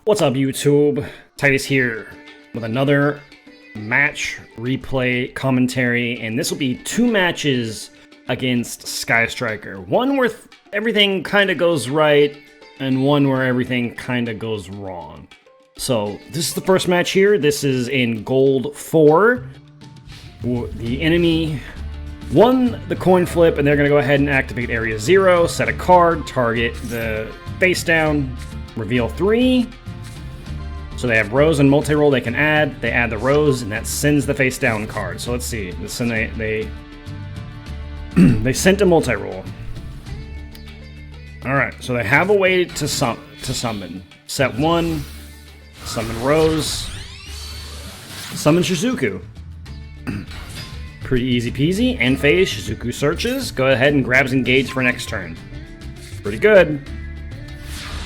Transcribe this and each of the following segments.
What's up, YouTube? Titus here with another match replay commentary, and this will be two matches against Sky Striker. One where everything kind of goes right, and one where everything kind of goes wrong. So, this is the first match here. This is in Gold 4. The enemy won the coin flip, and they're going to go ahead and activate Area 0, set a card, target the face down, reveal 3. So they have rows and multi-roll they can add. They add the rows, and that sends the face down card. So let's see. They sent a multi-roll. Alright, so they have a way to summon. Set 1, summon Rose, summon Shizuku. Pretty easy peasy. End phase, Shizuku searches. Go ahead and grabs engage for next turn. Pretty good.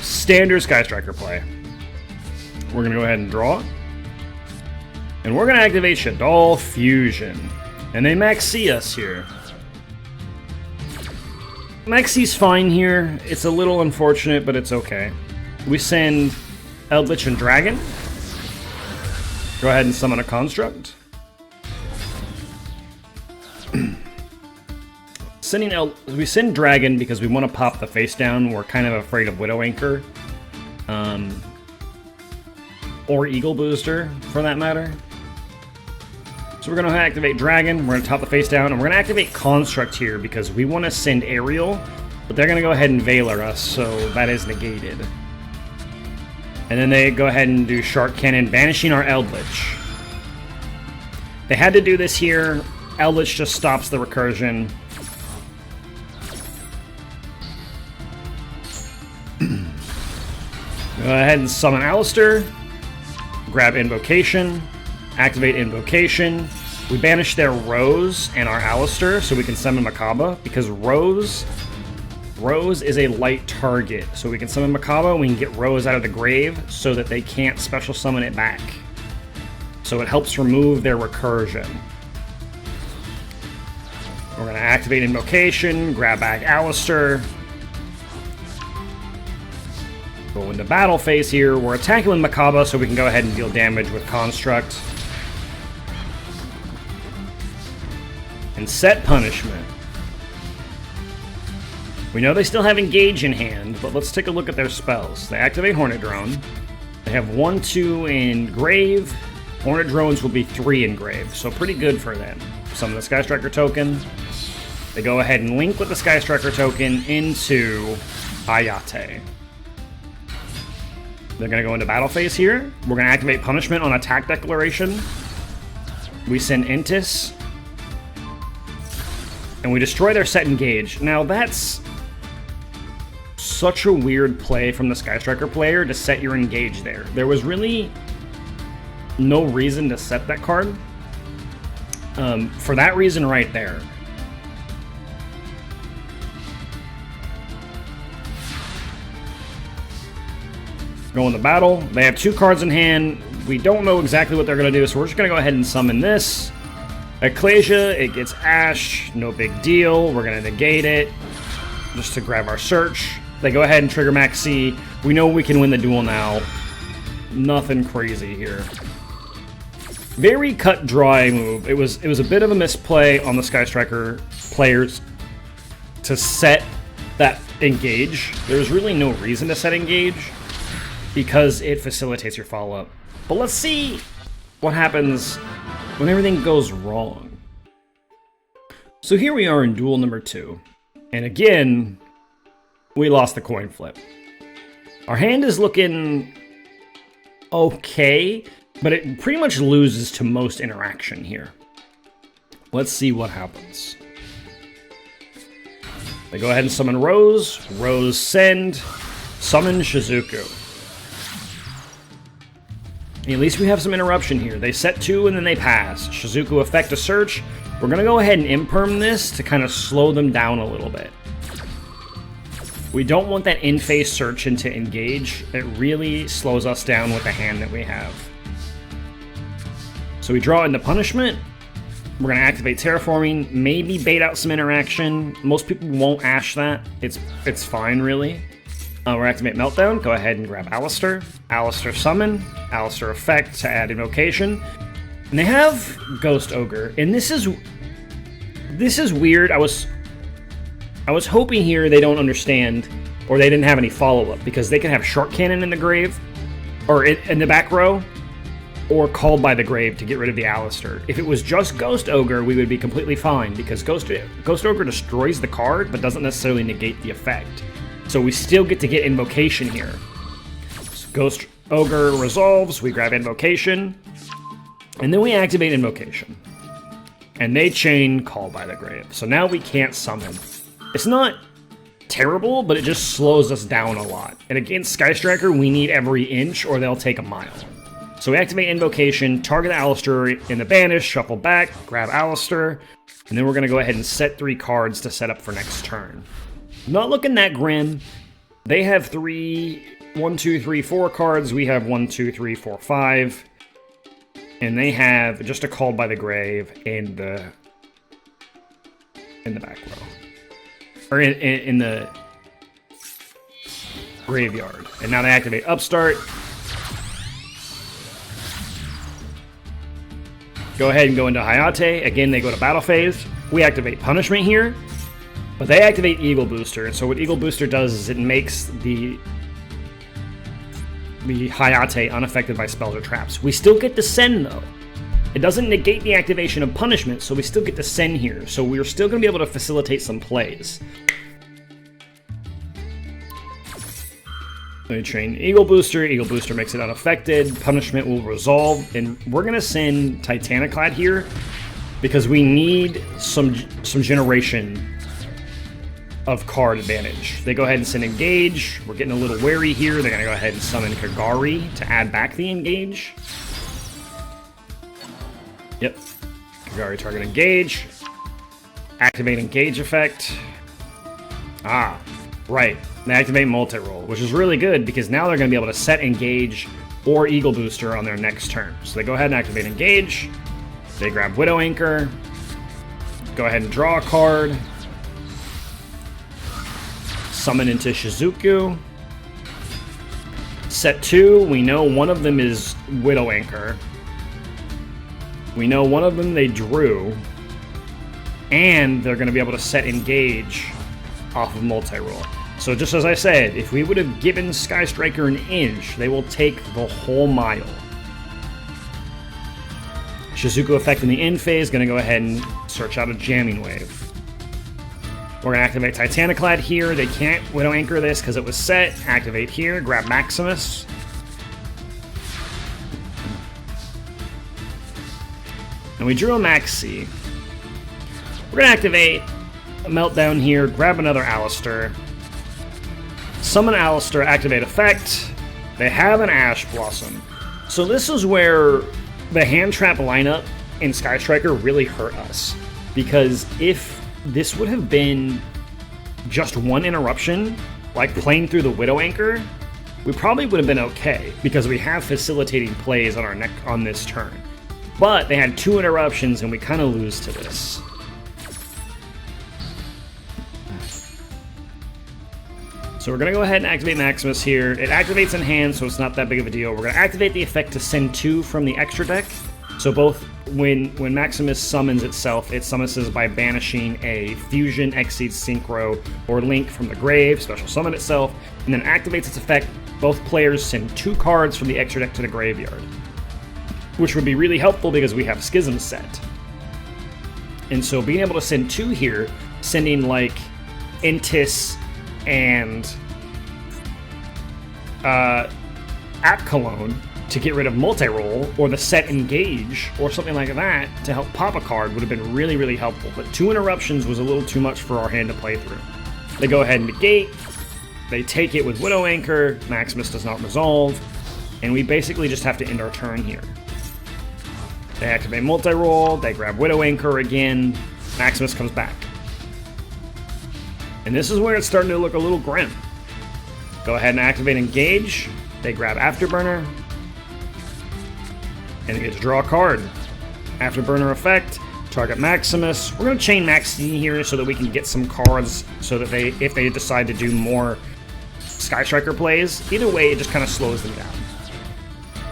Standard Sky Striker play. We're going to go ahead and draw. And we're going to activate Shaddoll Fusion. And they Maxi us here. Maxi's fine here. It's a little unfortunate, but it's okay. We send Eldritch and Dragon. Go ahead and summon a Construct. We send Dragon because we want to pop the face down. We're kind of afraid of Widow Anchor. Or Eagle Booster, for that matter. So we're going to activate Dragon, we're going to top the face down, and we're going to activate Construct here because we want to send Aerial, but they're going to go ahead and Veiler us, so that is negated. And then they go ahead and do Shark Cannon, banishing our Eldritch. They had to do this here. Eldritch just stops the recursion. Go ahead and summon Alistair. Grab Invocation. Activate Invocation. We banish their Rose and our Alistair so we can summon Makaba, because Rose is a light target. So we can summon Makaba and we can get Rose out of the grave so that they can't special summon it back. So it helps remove their recursion. We're going to activate Invocation, grab back Alistair. Go into battle phase here. We're attacking with Makaba so we can go ahead and deal damage with Construct. And set Punishment. We know they still have Engage in hand, but let's take a look at their spells. They activate Hornet Drone. They have 1, 2 in Grave. Hornet Drones will be 3 in Grave, so pretty good for them. Summon the Sky Striker token. They go ahead and link with the Sky Striker token into Ayate. They're going to go into battle phase here. We're going to activate Punishment on Attack Declaration. We send Entis. And we destroy their set Engage. Now that's such a weird play from the Sky Striker player to set your Engage there. There was really no reason to set that card. For that reason right there. Go into battle. They have 2 cards in hand. We don't know exactly what they're going to do, so we're just going to go ahead and summon this. Ecclesia, it gets Ash. No big deal. We're going to negate it just to grab our search. They go ahead and trigger Max C. We know we can win the duel now. Nothing crazy here. Very cut-dry move. It was a bit of a misplay on the Sky Striker players to set that Engage. There's really no reason to set Engage, because it facilitates your follow-up. But let's see what happens when everything goes wrong. So here we are in duel number 2. And again, we lost the coin flip. Our hand is looking okay, but it pretty much loses to most interaction here. Let's see what happens. They go ahead and summon Rose. Rose send. Summon Shizuku. At least we have some interruption here. They set 2 and then they pass. Shizuku effect a search. We're going to go ahead and imperm this to kind of slow them down a little bit. We don't want that in-phase search into Engage. It really slows us down with the hand that we have. So we draw into Punishment. We're going to activate Terraforming, maybe bait out some interaction. Most people won't Ash that. It's fine, really. We're activate Meltdown. Go ahead and grab Alistair. Alistair summon. Alistair effect to add invocation. And they have Ghost Ogre. And this is weird. I was hoping here they don't understand, or they didn't have any follow-up, because they can have Short Cannon in the grave, or in the back row, or Called by the Grave to get rid of the Alistair. If it was just Ghost Ogre, we would be completely fine, because Ghost Ogre destroys the card, but doesn't necessarily negate the effect. So we still get to get Invocation here. So Ghost Ogre resolves, we grab Invocation, and then we activate Invocation. And they chain Called by the Grave. So now we can't summon. It's not terrible, but it just slows us down a lot. And against Sky Striker, we need every inch, or they'll take a mile. So we activate Invocation, target Alistair in the banish, shuffle back, grab Alistair, and then we're going to go ahead and set 3 cards to set up for next turn. Not looking that grim. They have 1, 2, 3, 4 cards. We have 1, 2, 3, 4, 5. And they have just a Called by the Grave in the back row. Or in the graveyard. And now they activate Upstart. Go ahead and go into Hayate. Again, they go to battle phase. We activate Punishment here, but they activate Eagle Booster. And so what Eagle Booster does is it makes the Hayate unaffected by spells or traps. We still get to send, though. It doesn't negate the activation of Punishment, so we still get to send here. So we're still going to be able to facilitate some plays. Let me train Eagle Booster. Eagle Booster makes it unaffected. Punishment will resolve. And we're going to send Titaniclad here because we need some generation of card advantage. They go ahead and send Engage. We're getting a little wary here. They're going to go ahead and summon Kagari to add back the Engage. Yep. Kagari target Engage. Activate Engage effect. Ah, right. They activate Multi-Roll, which is really good because now they're going to be able to set Engage or Eagle Booster on their next turn. So they go ahead and activate Engage. They grab Widow Anchor. Go ahead and draw a card. Summon into Shizuku. Set 2, we know one of them is Widow Anchor. We know one of them they drew. And they're going to be able to set Engage off of Multi-Roll. So just as I said, if we would have given Sky Striker an inch, they will take the whole mile. Shizuku effect in the end phase, going to go ahead and search out a Jamming Wave. We're going to activate Titaniclad here. They can't Widow Anchor this because it was set. Activate here, grab Maximus. And we drew a Maxi. We're going to activate a Meltdown here, grab another Alistair. Summon Alistair, activate effect. They have an Ash Blossom. So this is where the hand trap lineup in Sky Striker really hurt us. Because if this would have been just one interruption, like playing through the Widow Anchor, we probably would have been okay, because we have facilitating plays on this turn. But they had 2 interruptions, and we kind of lose to this. So we're going to go ahead and activate Maximus here. It activates in hand, so it's not that big of a deal. We're going to activate the effect to send 2 from the extra deck. So both when Maximus summons itself, it summons by banishing a Fusion, Exceed, Synchro, or Link from the grave, special summon itself, and then activates its effect. Both players send 2 cards from the extra deck to the graveyard, which would be really helpful because we have Schism set. And so being able to send 2 here, sending like Intis and Apcalone to get rid of Multi-Roll, or the set Engage, or something like that to help pop a card would have been really, really helpful. But 2 interruptions was a little too much for our hand to play through. They go ahead and negate. They take it with Widow Anchor. Maximus does not resolve. And we basically just have to end our turn here. They activate Multi-Roll. They grab Widow Anchor again. Maximus comes back. And this is where it's starting to look a little grim. Go ahead and activate Engage. They grab Afterburner. And they get to draw a card. Afterburner effect. Target Maximus. We're going to chain Maxine here so that we can get some cards so that if they decide to do more Sky Striker plays. Either way, it just kind of slows them down.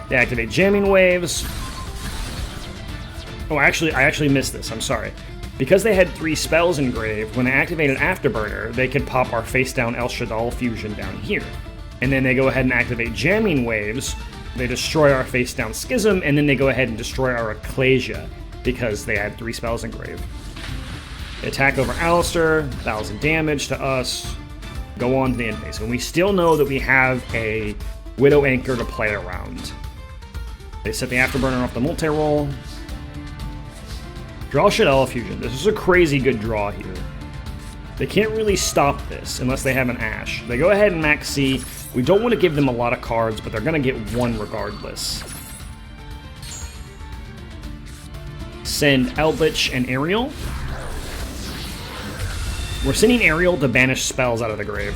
They activate Jamming Waves. Oh, I actually missed this. I'm sorry. Because they had 3 spells engraved, when they activated Afterburner, they could pop our face-down El Shaddoll fusion down here. And then they go ahead and activate Jamming Waves. They destroy our face-down Schism, and then they go ahead and destroy our Ecclesia, because they had 3 spells engraved. They attack over Alistair, 1,000 damage to us, go on to the end phase. And we still know that we have a Widow Anchor to play around. They set the Afterburner off the multi-roll. Draw Shaddoll Fusion. This is a crazy good draw here. They can't really stop this unless they have an Ash. They go ahead and max C. We don't want to give them a lot of cards, but they're going to get 1 regardless. Send Eldritch and Ariel. We're sending Ariel to banish spells out of the grave.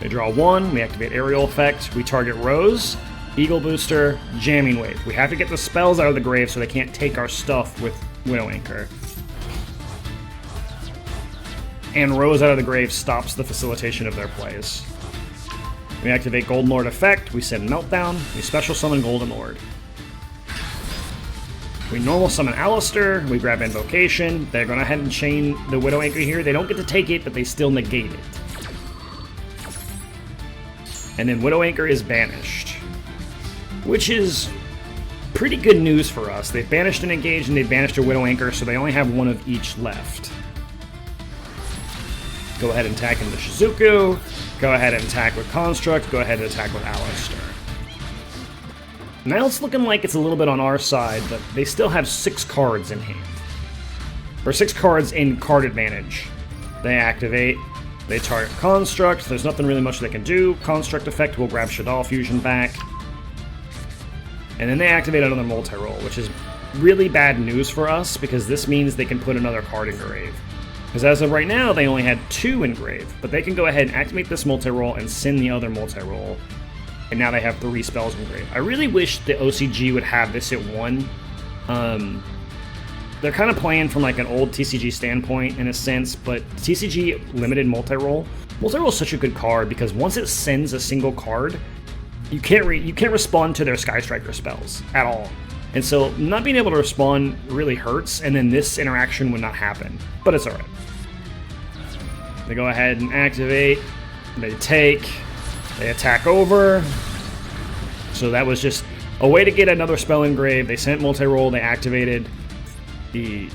They draw 1, we activate Ariel effect, we target Rose, Eagle Booster, Jamming Wave. We have to get the spells out of the grave so they can't take our stuff with Widow Anchor. And Rose out of the grave stops the facilitation of their plays. We activate Golden Lord effect, we send Meltdown, we special summon Golden Lord. We normal summon Alistair, we grab Invocation, they're going to head and chain the Widow Anchor here. They don't get to take it, but they still negate it. And then Widow Anchor is banished. Which is pretty good news for us. They've banished an Engage and they've banished a Widow Anchor, so they only have 1 of each left. Go ahead and attack into Shizuku. Go ahead and attack with Construct. Go ahead and attack with Alistair. Now it's looking like it's a little bit on our side, but they still have 6 cards in hand. Or 6 cards in card advantage. They activate. They target Construct. There's nothing really much they can do. Construct effect will grab Shaddoll Fusion back. And then they activate another multi-roll, which is really bad news for us, because this means they can put another card in grave. Because as of right now, they only had 2 in grave, but they can go ahead and activate this multi-roll and send the other multi-roll. And now they have 3 spells in grave. I really wish the OCG would have this at 1. They're kind of playing from like an old TCG standpoint in a sense, but TCG limited multi-roll. Multi-roll is such a good card because once it sends a single card, you can't respond to their Sky Striker spells at all. And so not being able to respond really hurts, and then this interaction would not happen. But it's alright. They go ahead and activate. They take. They attack over. So that was just a way to get another spell engraved. They sent multi-roll. They activated the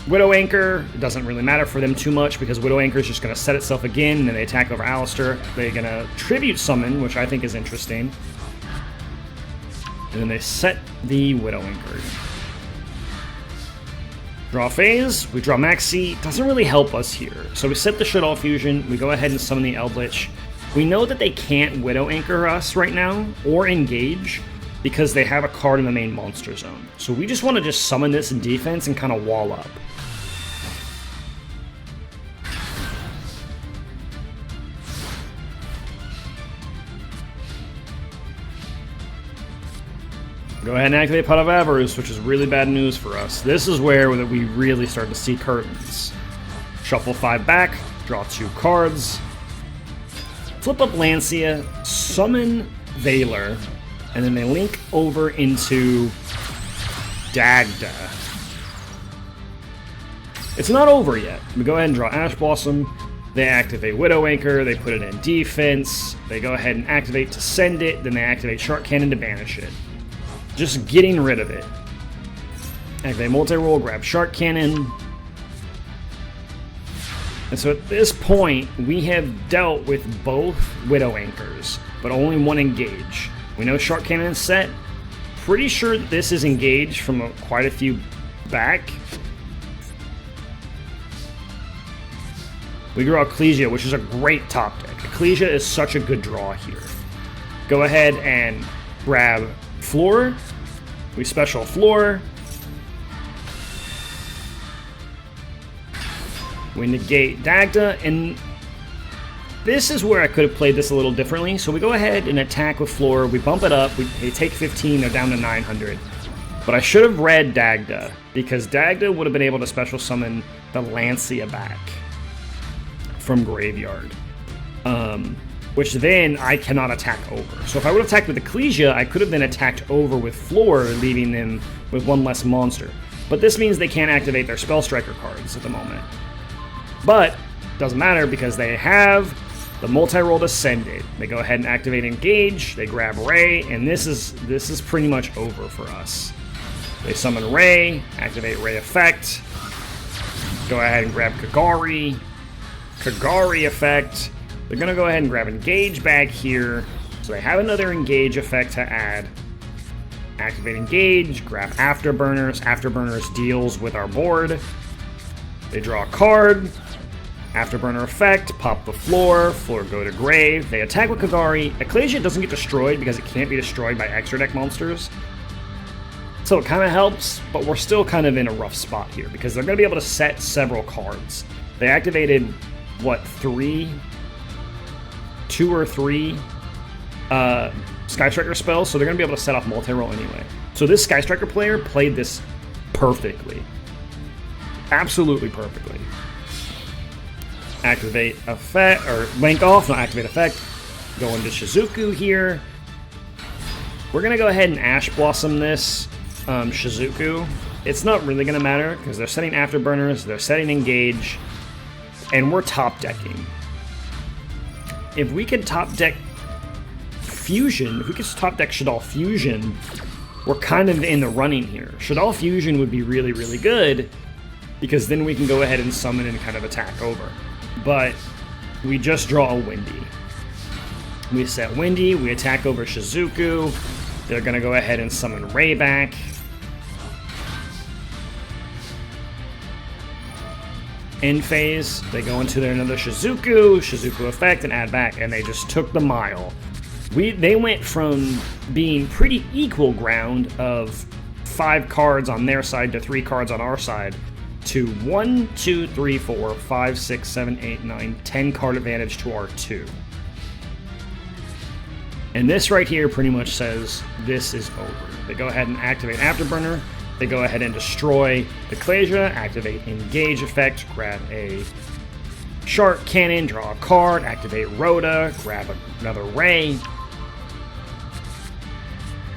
Widow Anchor. It doesn't really matter for them too much because Widow Anchor is just going to set itself again, and then they attack over Alistair. They're going to Tribute Summon, which I think is interesting. And then they set the Widow Anchor. Draw phase, we draw Max C. Doesn't really help us here. So we set the Shaddoll Fusion, we go ahead and summon the Eldritch. We know that they can't Widow Anchor us right now, or engage, because they have a card in the main monster zone. So we just want to just summon this in defense and kind of wall up. Go ahead and activate Pot of Avarice, which is really bad news for us. This is where we really start to see curtains. Shuffle 5 back, draw 2 cards, flip up Lancia, summon Valor, and then they link over into Dagda. It's not over yet. We go ahead and draw Ash Blossom. They activate Widow Anchor, they put it in defense, they go ahead and activate to send it, then they activate Shark Cannon to banish it. Just getting rid of it. Activate multi-roll, grab Shark Cannon. And so at this point, we have dealt with both Widow Anchors, but only 1 engage. We know Shark Cannon is set. Pretty sure that this is engaged from quite a few back. We draw Ecclesia, which is a great top deck. Ecclesia is such a good draw here. Go ahead and grab Floor. We special Floor. We negate Dagda, and this is where I could have played this a little differently. So we go ahead and attack with Floor. We bump it up. They take 15. They're down to 900. But I should have read Dagda, because Dagda would have been able to special summon the Lancia back. from graveyard. Which then I cannot attack over. So if I would have attacked with Ecclesia, I could have then attacked over with Floor, leaving them with one less monster. But this means they can't activate their Spell Striker cards at the moment. But doesn't matter because they have the multi-role Descended. They go ahead and activate Engage, they grab Ray, and this is pretty much over for us. They summon Ray, activate Ray effect, go ahead and grab Kagari, Kagari effect. They're going to go ahead and grab Engage back here. So they have another Engage effect to add. Activate Engage, grab Afterburners. Afterburners deals with our board. They draw a card. Afterburner effect, pop the Floor. Floor go to grave. They attack with Kagari. Ecclesia doesn't get destroyed because it can't be destroyed by extra deck monsters. So it kind of helps, but we're still kind of in a rough spot here because they're going to be able to set several cards. They activated, what, 2 or 3 Sky Striker spells, so they're going to be able to set off multi-roll anyway. So this Sky Striker player played this perfectly. Absolutely perfectly. Activate effect, or link off, not activate effect. Go into Shizuku here. We're going to go ahead and Ash Blossom this Shizuku. It's not really going to matter because they're setting Afterburners, they're setting Engage, and we're top decking. If we could top deck Fusion, if we could top deck Shaddoll Fusion, we're kind of in the running here. Shaddoll Fusion would be really, really good because then we can go ahead and summon and kind of attack over. But we just draw a Windy. We set Windy, we attack over Shizuku. They're going to go ahead and summon Ray back. End phase, they go into their another Shizuku effect, and add back, and they just took the mile. They went from being pretty equal ground of 5 cards on their side to 3 cards on our side to 1, 2, 3, 4, 5, 6, 7, 8, 9, 10 card advantage to our 2. And this right here pretty much says this is over. They go ahead and activate Afterburner. They go ahead and destroy the Ecclesia, activate Engage effect, grab a Shark Cannon, draw a card, activate Rhoda, grab another Ray.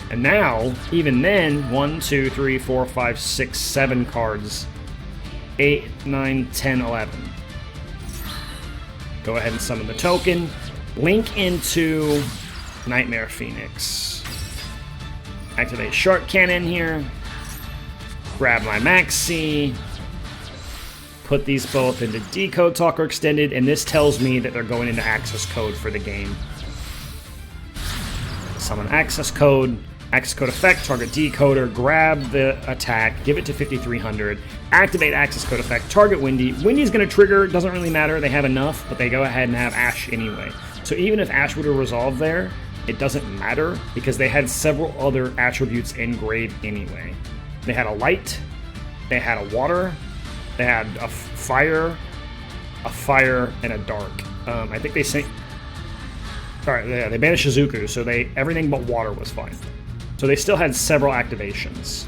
And now, even then, 1, 2, 3, 4, 5, 6, 7 cards. 8, 9, 10, 11. Go ahead and summon the token. Link into Nightmare Phoenix. Activate Shark Cannon here. Grab my Maxi. Put these both into Decode Talker Extended, and this tells me that they're going into access code for the game. Summon access code. Access code effect, target decoder, grab the attack, give it to 5300, activate access code effect, target Windy. Windy's going to trigger, doesn't really matter, they have enough, but they go ahead and have Ash anyway. So even if Ash would have resolved there, it doesn't matter because they had several other attributes engraved anyway. They had a light, they had a water, they had a fire, and a dark. I think they sent... Alright, yeah, they banished Shizuku, so everything but water was fine. So they still had several activations.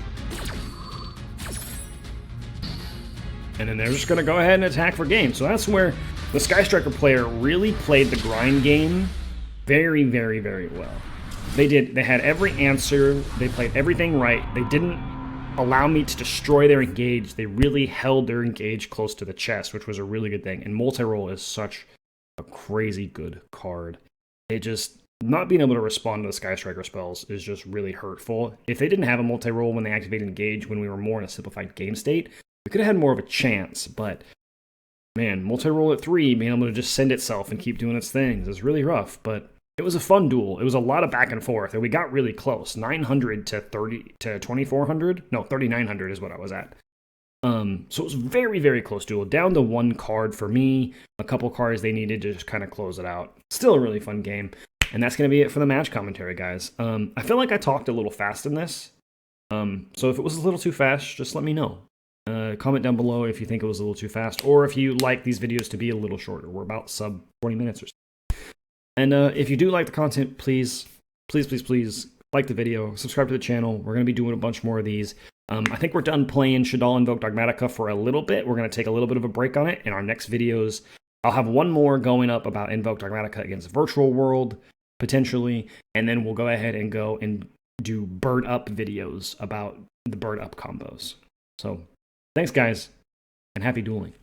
And then they're just going to go ahead and attack for game. So that's where the Sky Striker player really played the grind game very, very, very well. They had every answer. They played everything right. They didn't allow me to destroy their Engage. They really held their Engage close to the chest, which was a really good thing. And multi-roll is such a crazy good card. It just... Not being able to respond to the Sky Striker spells is just really hurtful. If they didn't have a multi-roll when they activated Engage when we were more in a simplified game state, we could have had more of a chance, but man, multi-roll at 3, being able to just send itself and keep doing its things is really rough, but it was a fun duel. It was a lot of back and forth, and we got really close. 900 to 2400? No, 3900 is what I was at. So it was very, very close duel. Down to 1 card for me, a couple cards they needed to just kind of close it out. Still a really fun game. And that's going to be it for the match commentary, guys. I feel like I talked a little fast in this. So if it was a little too fast, just let me know. Comment down below if you think it was a little too fast, or if you like these videos to be a little shorter. We're about sub 20 minutes or so. And if you do like the content, please like the video, subscribe to the channel. We're going to be doing a bunch more of these. I think we're done playing Shaddoll Invoked Dogmatika for a little bit. We're going to take a little bit of a break on it. In our next videos, I'll have one more going up about Invoked Dogmatika against Virtual World, potentially, and then we'll go ahead and go and do bird up videos about the bird up combos. So thanks, guys, and happy dueling.